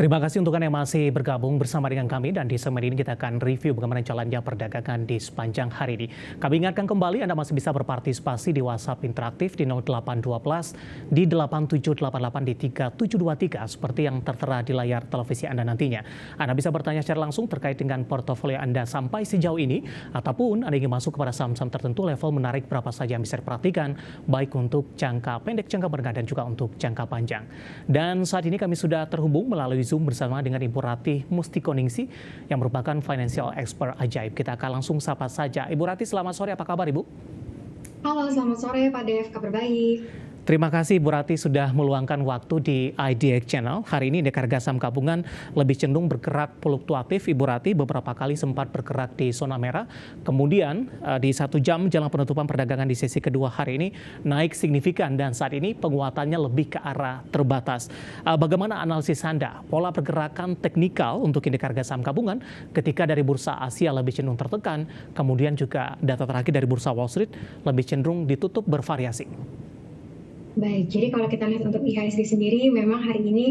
Terima kasih untuk Anda yang masih bergabung bersama dengan kami dan di segmen ini kita akan review bagaimana jalannya perdagangan di sepanjang hari ini. Kami ingatkan kembali Anda masih bisa berpartisipasi di WhatsApp interaktif di 0812 di 8788 di 3723 seperti yang tertera di layar televisi Anda nantinya. Anda bisa bertanya secara langsung terkait dengan portofolio Anda sampai sejauh ini ataupun Anda ingin masuk kepada saham-saham tertentu level menarik berapa saja yang bisa diperhatikan baik untuk jangka pendek, jangka menengah dan juga untuk jangka panjang. Dan saat ini kami sudah terhubung melalui Zoom bersama dengan Ibu Ratih Mustikoningsih yang merupakan financial expert ajaib. Kita akan langsung sapa saja. Ibu Ratih, selamat sore. Apa kabar, Ibu? Halo, selamat sore Pak Dev. Kabar baik. Terima kasih Ibu Ratih sudah meluangkan waktu di IDX Channel. Hari ini indeks harga saham gabungan lebih cenderung bergerak fluktuatif. Ibu Ratih beberapa kali sempat bergerak di zona merah. Kemudian di 1 jam jelang penutupan perdagangan di sesi kedua hari ini naik signifikan dan saat ini penguatannya lebih ke arah terbatas. Bagaimana analisis Anda? Pola pergerakan teknikal untuk indeks harga saham gabungan ketika dari bursa Asia lebih cenderung tertekan, kemudian juga data terakhir dari bursa Wall Street lebih cenderung ditutup bervariasi. Baik, jadi kalau kita lihat untuk IHSG sendiri memang hari ini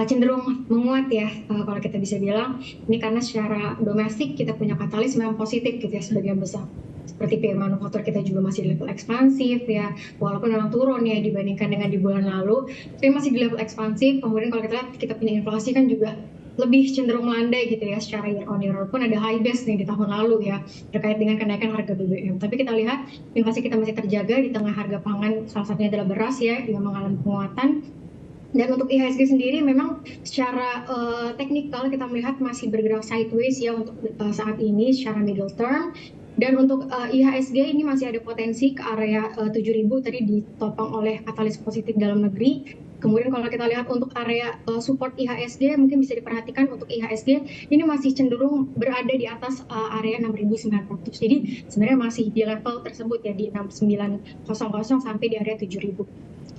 cenderung menguat ya. Kalau kita bisa bilang ini karena secara domestik kita punya katalis memang positif gitu ya sebagian besar. Seperti PMI manufaktur kita juga masih di level ekspansif ya, walaupun memang turun ya dibandingkan dengan di bulan lalu, tapi masih di level ekspansif. Kemudian kalau kita lihat kita punya inflasi kan juga lebih cenderung melandai gitu ya secara year on year, walaupun ada high base nih di tahun lalu ya terkait dengan kenaikan harga BBM. Tapi kita lihat inflasi kita masih terjaga di tengah harga pangan, salah satunya adalah beras ya yang mengalami penguatan. Dan untuk IHSG sendiri memang secara teknikal kita melihat masih bergerak sideways ya untuk saat ini secara middle term. Dan untuk IHSG ini masih ada potensi ke area 7.000 tadi ditopang oleh katalis positif dalam negeri. Kemudian kalau kita lihat untuk area support IHSG mungkin bisa diperhatikan untuk IHSG ini masih cenderung berada di atas area 6.900. Jadi sebenarnya masih di level tersebut ya di 6.900 sampai di area 7.000.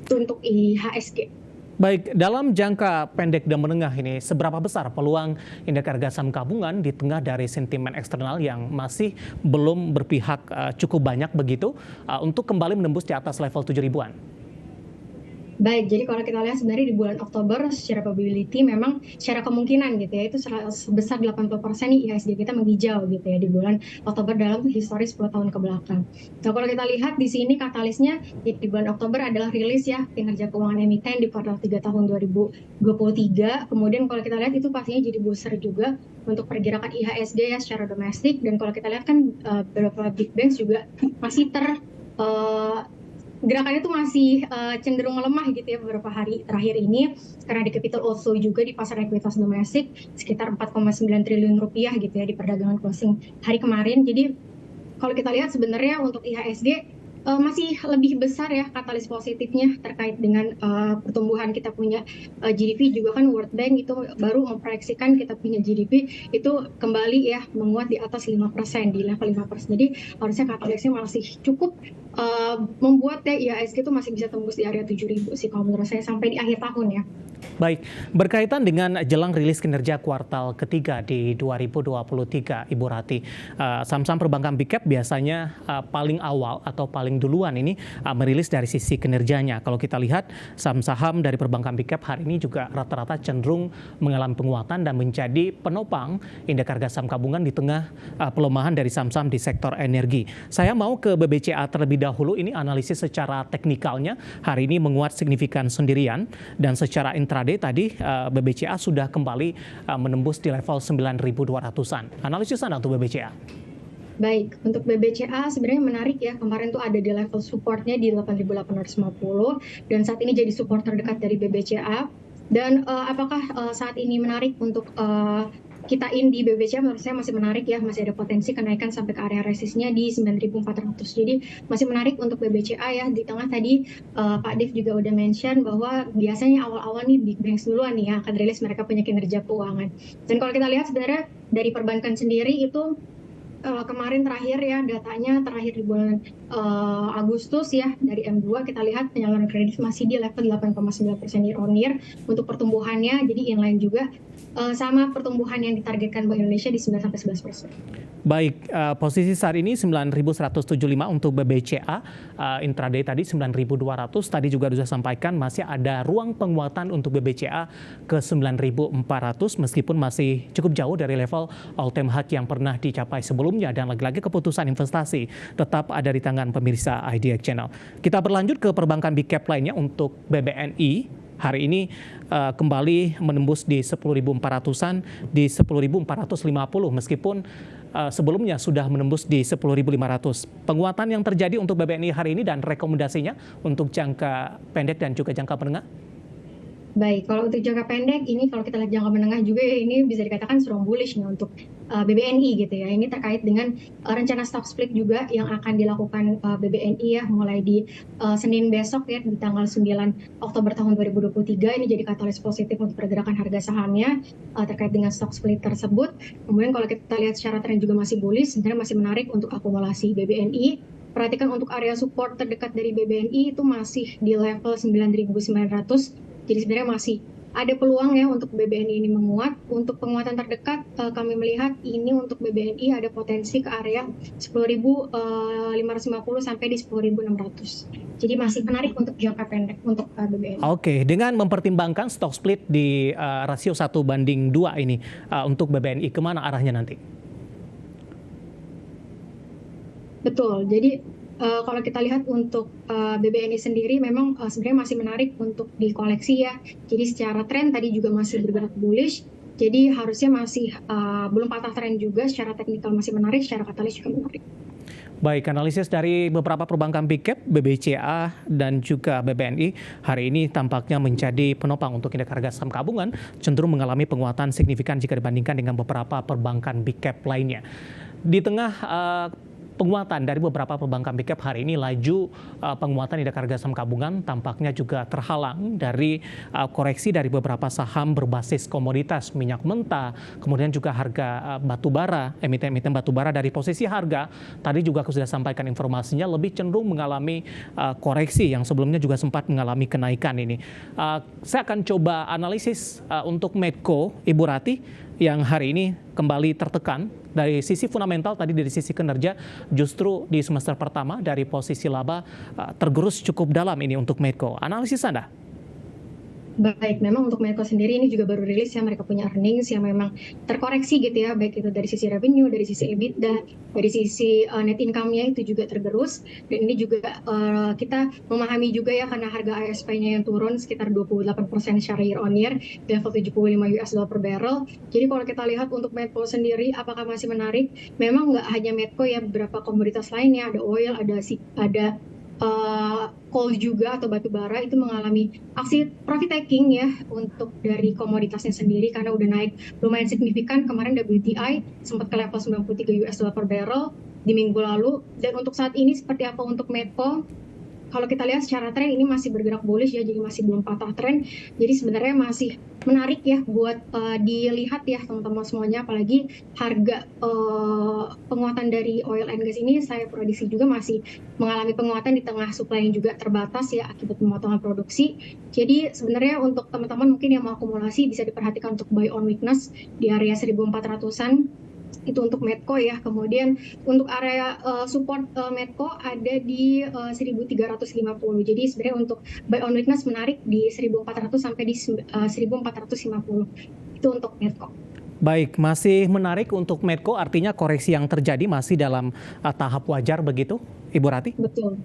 Itu untuk IHSG. Baik, dalam jangka pendek dan menengah ini, seberapa besar peluang indeks harga saham gabungan di tengah dari sentimen eksternal yang masih belum berpihak cukup banyak begitu untuk kembali menembus di atas level 7.000-an? Baik, jadi kalau kita lihat sebenarnya di bulan Oktober secara probability memang secara kemungkinan gitu ya itu sebesar 80% nih IHSG kita menghijau gitu ya di bulan Oktober dalam historis 10 tahun ke belakang. Nah kalau kita lihat di sini katalisnya di bulan Oktober adalah rilis ya kinerja keuangan emiten di kuartal 3 tahun 2023. Kemudian kalau kita lihat itu pastinya jadi booster juga untuk pergerakan IHSG ya secara domestik. Dan kalau kita lihat kan beberapa big banks juga masih gerakannya itu masih cenderung melemah gitu ya beberapa hari terakhir ini karena di capital outflow juga di pasar ekuitas domestik sekitar 4,9 triliun rupiah gitu ya di perdagangan closing hari kemarin. Jadi kalau kita lihat sebenarnya untuk IHSG masih lebih besar ya katalis positifnya terkait dengan pertumbuhan kita punya GDP juga kan World Bank itu baru memproyeksikan kita punya GDP itu kembali ya menguat di atas 5% di level 5%. Jadi harusnya katalisnya masih cukup membuat ya IHSG itu masih bisa tembus di area 7.000 sih kalau menurut saya sampai di akhir tahun ya. Baik, berkaitan dengan jelang rilis kinerja kuartal ketiga di 2023, Ibu Ratih, saham-saham perbankan big cap biasanya paling awal atau paling duluan ini merilis dari sisi kinerjanya. Kalau kita lihat saham-saham dari perbankan big cap hari ini juga rata-rata cenderung mengalami penguatan dan menjadi penopang indeks harga saham gabungan di tengah pelemahan dari saham-saham di sektor energi. Saya mau ke BBCA terlebih dahulu, ini analisis secara teknikalnya hari ini menguat signifikan sendirian dan secara intraday tadi BBCA sudah kembali menembus di level 9.200-an. Analisis Anda untuk BBCA? Baik, untuk BBCA sebenarnya menarik ya, kemarin tuh ada di level supportnya di 8.850 dan saat ini jadi support terdekat dari BBCA. Dan apakah saat ini menarik untuk kita di BBCA? Menurut saya masih menarik ya, masih ada potensi kenaikan sampai ke area resistnya di 9.400. Jadi masih menarik untuk BBCA ya. Di tengah tadi Pak Dev juga udah mention bahwa biasanya awal-awal nih big banks duluan nih yang akan rilis mereka punya kinerja keuangan. Dan kalau kita lihat sebenarnya dari perbankan sendiri itu kemarin terakhir ya datanya terakhir di bulan Agustus ya dari M2 kita lihat penyaluran kredit masih di level 8,9% year on year untuk pertumbuhannya, jadi inline juga sama pertumbuhan yang ditargetkan Bank Indonesia di 9-11%. Baik, posisi saat ini 9.175 untuk BBCA, intraday tadi 9.200, tadi juga sudah sampaikan masih ada ruang penguatan untuk BBCA ke 9.400 meskipun masih cukup jauh dari level all time high yang pernah dicapai sebelumnya, dan lagi-lagi keputusan investasi tetap ada di tangan pemirsa IDX Channel. Kita berlanjut ke perbankan big cap lainnya untuk BBNI. Hari ini kembali menembus di 10.400-an, di 10.450 meskipun sebelumnya sudah menembus di 10.500. Penguatan yang terjadi untuk BBNI hari ini dan rekomendasinya untuk jangka pendek dan juga jangka menengah? Baik, kalau untuk jangka pendek ini kalau kita lihat jangka menengah juga ya, ini bisa dikatakan strong bullish nih untuk BBNI gitu ya. Ini terkait dengan rencana stock split juga yang akan dilakukan BBNI ya mulai di Senin besok ya di tanggal 9 Oktober tahun 2023. Ini jadi katalis positif untuk pergerakan harga sahamnya terkait dengan stock split tersebut. Kemudian kalau kita lihat secara tren juga masih bullish, sebenarnya masih menarik untuk akumulasi BBNI. Perhatikan untuk area support terdekat dari BBNI itu masih di level 9.900. Jadi sebenarnya masih ada peluang ya untuk BBNI ini menguat. Untuk penguatan terdekat kami melihat ini untuk BBNI ada potensi ke area 10.550 sampai di 10.600. Jadi masih menarik untuk jangka pendek untuk BBNI. Oke, dengan mempertimbangkan stock split di rasio 1:2 ini untuk BBNI, kemana arahnya nanti? Betul, jadi kalau kita lihat untuk BBNI sendiri memang sebenarnya masih menarik untuk dikoleksi ya. Jadi secara tren tadi juga masih bergerak bullish. Jadi harusnya masih belum patah tren juga, secara teknikal masih menarik, secara katalis juga menarik. Baik, analisis dari beberapa perbankan big cap, BBCA dan juga BBNI hari ini tampaknya menjadi penopang untuk indeks harga saham gabungan, cenderung mengalami penguatan signifikan jika dibandingkan dengan beberapa perbankan big cap lainnya. Di tengah penguatan dari beberapa perbankan big cap hari ini, laju penguatan indeks harga saham gabungan tampaknya juga terhalang dari koreksi dari beberapa saham berbasis komoditas minyak mentah, kemudian juga harga batu bara, emiten-emiten batu bara dari posisi harga tadi juga aku sudah sampaikan informasinya lebih cenderung mengalami koreksi yang sebelumnya juga sempat mengalami kenaikan ini. Saya akan coba analisis untuk Medco, Ibu Rati, yang hari ini kembali tertekan dari sisi fundamental, tadi dari sisi kinerja justru di semester pertama dari posisi laba tergerus cukup dalam ini untuk Medco. Analisis Anda? Baik, memang untuk Medco sendiri ini juga baru rilis ya, mereka punya earnings yang memang terkoreksi gitu ya, baik itu dari sisi revenue, dari sisi EBITDA, dari sisi net income-nya itu juga tergerus. Dan ini juga kita memahami juga ya karena harga ASP-nya yang turun sekitar 28% secara year on year, di level $75 per barrel. Jadi kalau kita lihat untuk Medco sendiri apakah masih menarik? Memang nggak hanya Medco ya, beberapa komoditas lainnya, ada oil, ada coal juga atau batu bara itu mengalami aksi profit taking ya untuk dari komoditasnya sendiri karena udah naik lumayan signifikan. Kemarin WTI sempat ke level $93 per barrel di minggu lalu. Dan untuk saat ini seperti apa untuk Medco? Kalau kita lihat secara tren ini masih bergerak bullish ya, jadi masih belum patah tren. Jadi sebenarnya masih menarik ya buat dilihat ya teman-teman semuanya, apalagi harga penguatan dari oil and gas ini saya prediksi juga masih mengalami penguatan di tengah supply yang juga terbatas ya akibat pemotongan produksi. Jadi sebenarnya untuk teman-teman mungkin yang mau akumulasi bisa diperhatikan untuk buy on weakness di area 1.400-an. Itu untuk Medco ya. Kemudian untuk area support Medco ada di 1.350. Jadi sebenarnya untuk buy on weakness menarik di 1.400 sampai di 1.450. Itu untuk Medco. Baik, masih menarik untuk Medco, artinya koreksi yang terjadi masih dalam tahap wajar begitu, Ibu Rati? Betul,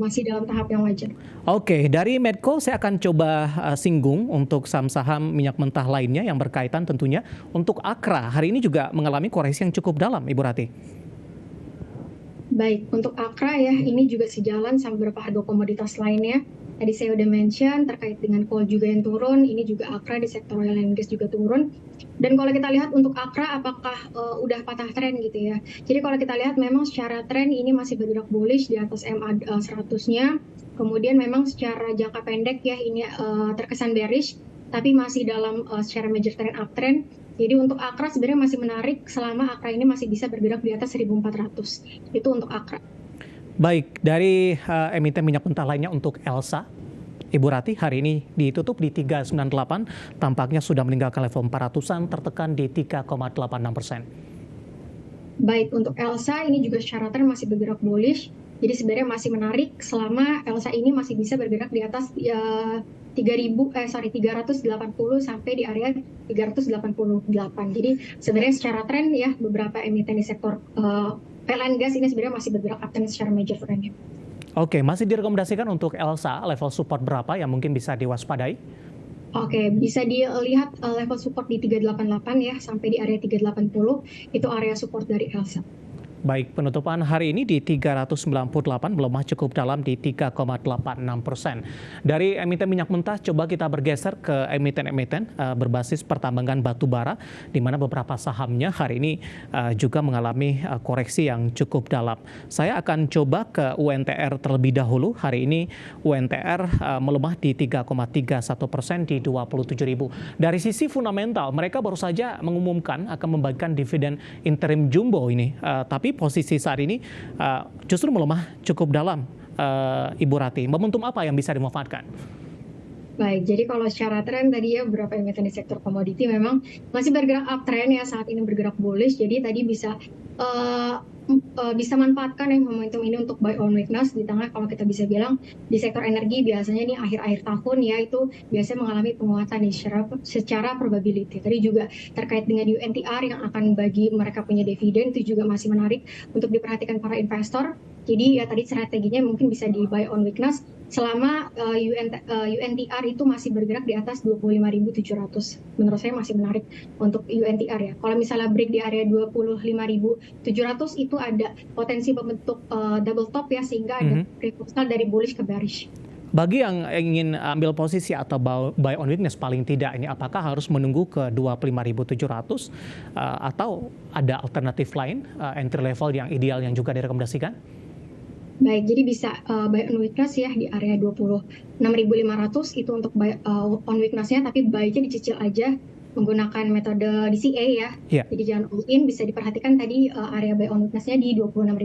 masih dalam tahap yang wajar. Oke, dari Medco saya akan coba singgung untuk saham-saham minyak mentah lainnya yang berkaitan tentunya. Untuk Akra, hari ini juga mengalami koreksi yang cukup dalam, Ibu Rati. Baik, untuk Akra ya, ini juga sejalan sama beberapa harga komoditas lainnya. Tadi saya udah mention terkait dengan coal juga yang turun, ini juga Akra di sektor oil and gas juga turun. Dan kalau kita lihat untuk Akra apakah udah patah tren gitu ya. Jadi kalau kita lihat memang secara tren ini masih bergerak bullish di atas MA 100-nya. Kemudian memang secara jangka pendek ya ini terkesan bearish, tapi masih dalam secara major trend uptrend. Jadi untuk Akra sebenarnya masih menarik selama Akra ini masih bisa bergerak di atas 1.400. Itu untuk Akra. Baik, dari emiten minyak mentah lainnya untuk Elsa, Ibu Rati, hari ini ditutup di 398, tampaknya sudah meninggalkan level 400-an, tertekan di 3,86%. Baik, untuk Elsa ini juga secara tren masih bergerak bullish. Jadi sebenarnya masih menarik selama Elsa ini masih bisa bergerak di atas 380 sampai di area 388. Jadi sebenarnya secara tren ya beberapa emiten di sektor PLN gas ini sebenarnya masih bergerak uptrend secara major trendnya. Oke, masih direkomendasikan untuk Elsa level support berapa yang mungkin bisa diwaspadai? Oke, bisa dilihat level support di 388 ya sampai di area 380 itu area support dari Elsa. Baik, penutupan hari ini di 398 melemah cukup dalam di 3,86%. Dari emiten minyak mentah, coba kita bergeser ke emiten-emiten berbasis pertambangan batu bara, di mana beberapa sahamnya hari ini juga mengalami koreksi yang cukup dalam. Saya akan coba ke UNTR terlebih dahulu. Hari ini UNTR melemah di 3,31% di 27.000. Dari sisi fundamental, mereka baru saja mengumumkan akan membagikan dividen interim jumbo ini, tapi posisi saat ini justru melemah cukup dalam, Ibu Rati. Momentum apa yang bisa dimanfaatkan? Baik, jadi kalau secara tren tadi ya beberapa emiten di sektor komoditi memang masih bergerak uptrend ya, saat ini bergerak bullish. Jadi tadi bisa manfaatkan ya momentum ini untuk buy on weakness di tengah, kalau kita bisa bilang di sektor energi biasanya nih akhir-akhir tahun ya itu biasanya mengalami penguatan nih secara probability. Tadi juga terkait dengan UNTR yang akan bagi mereka punya dividen itu juga masih menarik untuk diperhatikan para investor. Jadi ya tadi strateginya mungkin bisa di buy on weakness selama UNTR itu masih bergerak di atas 25.700. Menurut saya masih menarik untuk UNTR ya. Kalau misalnya break di area 25.700 itu ada potensi membentuk double top ya, sehingga ada reversal dari bullish ke bearish. Bagi yang ingin ambil posisi atau buy on weakness paling tidak ini, apakah harus menunggu ke 25.700 atau ada alternatif lain entry level yang ideal yang juga direkomendasikan? Baik, jadi bisa buy on weakness ya di area 26.500 itu untuk buy on weakness-nya, tapi baiknya dicicil aja menggunakan metode DCA ya. Jadi jangan all in, bisa diperhatikan tadi area buy on weakness-nya di 26.500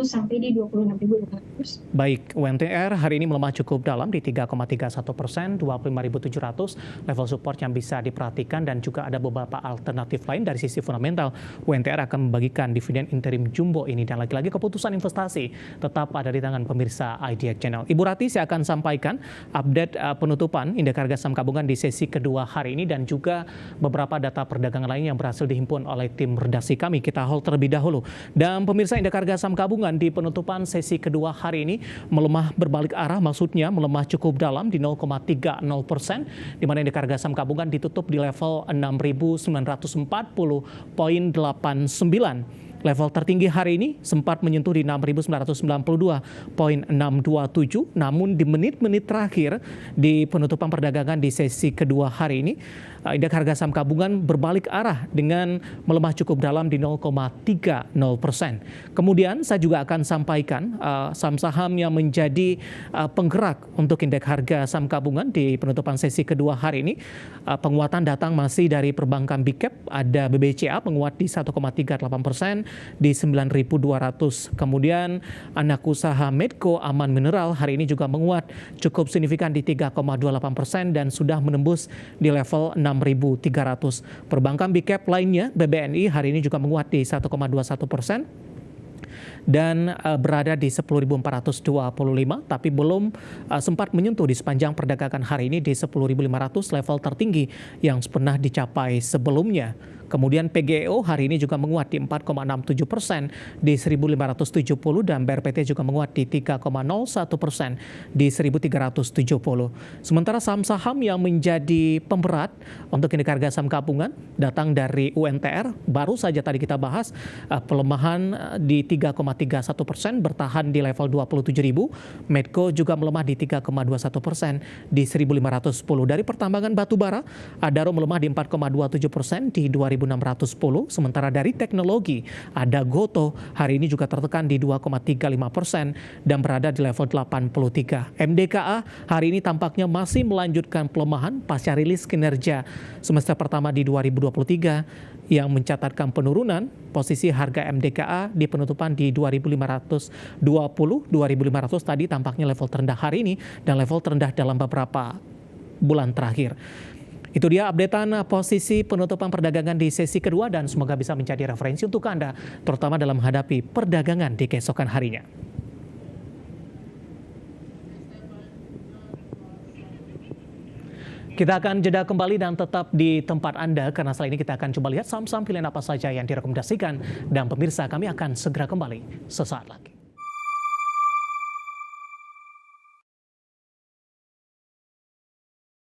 sampai di 26.500. Baik, UNTR hari ini melemah cukup dalam di 3,31%, 25.700 level support yang bisa diperhatikan, dan juga ada beberapa alternatif lain dari sisi fundamental. UNTR akan membagikan dividen interim jumbo ini, dan lagi-lagi keputusan investasi tetap ada di tangan pemirsa Idea Channel. Ibu Rati, saya akan sampaikan update penutupan indeks harga saham gabungan di sesi kedua hari ini dan juga beberapa data perdagangan lain yang berhasil dihimpun oleh tim redaksi kami. Kita hold terlebih dahulu. Dan pemirsa, indeks harga saham gabungan di penutupan sesi kedua hari ini melemah berbalik arah, maksudnya melemah cukup dalam di 0,30%, di mana indeks harga saham gabungan ditutup di level 6.940,89. Level tertinggi hari ini sempat menyentuh di 6.992,627, namun di menit-menit terakhir di penutupan perdagangan di sesi kedua hari ini, indeks harga saham gabungan berbalik arah dengan melemah cukup dalam di 0,30%. Kemudian saya juga akan sampaikan saham-saham yang menjadi penggerak untuk indeks harga saham gabungan di penutupan sesi kedua hari ini. Penguatan datang masih dari perbankan big cap, ada BBCA menguat di 1,38% di 9.200. Kemudian anak usaha Medco Aman Mineral hari ini juga menguat cukup signifikan di 3,28% dan sudah menembus di level 6.300. Perbankan big cap lainnya BBNI hari ini juga menguat di 1,21% dan berada di 10.425, tapi belum sempat menyentuh di sepanjang perdagangan hari ini di 10.500, level tertinggi yang pernah dicapai sebelumnya. Kemudian PGEO hari ini juga menguat di 4,67% di 1.570 dan BRPT juga menguat di 3,01% di 1.370. Sementara saham-saham yang menjadi pemberat untuk indeks harga saham gabungan datang dari UNTR. Baru saja tadi kita bahas pelemahan di 3,31% bertahan di level 27.000. Medco juga melemah di 3,21% di 1.510. Dari pertambangan batubara, Adaro melemah di 4,27% di 2.000 2.610, sementara dari teknologi ada Gotoh hari ini juga tertekan di 2,35% dan berada di level 83. MDKA hari ini tampaknya masih melanjutkan pelemahan pasca rilis kinerja semester pertama di 2023 yang mencatatkan penurunan. Posisi harga MDKA di penutupan di 2.520, 2.500 tadi tampaknya level terendah hari ini dan level terendah dalam beberapa bulan terakhir. Itu dia updatean posisi penutupan perdagangan di sesi kedua dan semoga bisa menjadi referensi untuk Anda, terutama dalam menghadapi perdagangan di keesokan harinya. Kita akan jeda kembali dan tetap di tempat Anda karena setelah ini kita akan coba lihat saham-saham pilihan apa saja yang direkomendasikan dan pemirsa kami akan segera kembali sesaat lagi.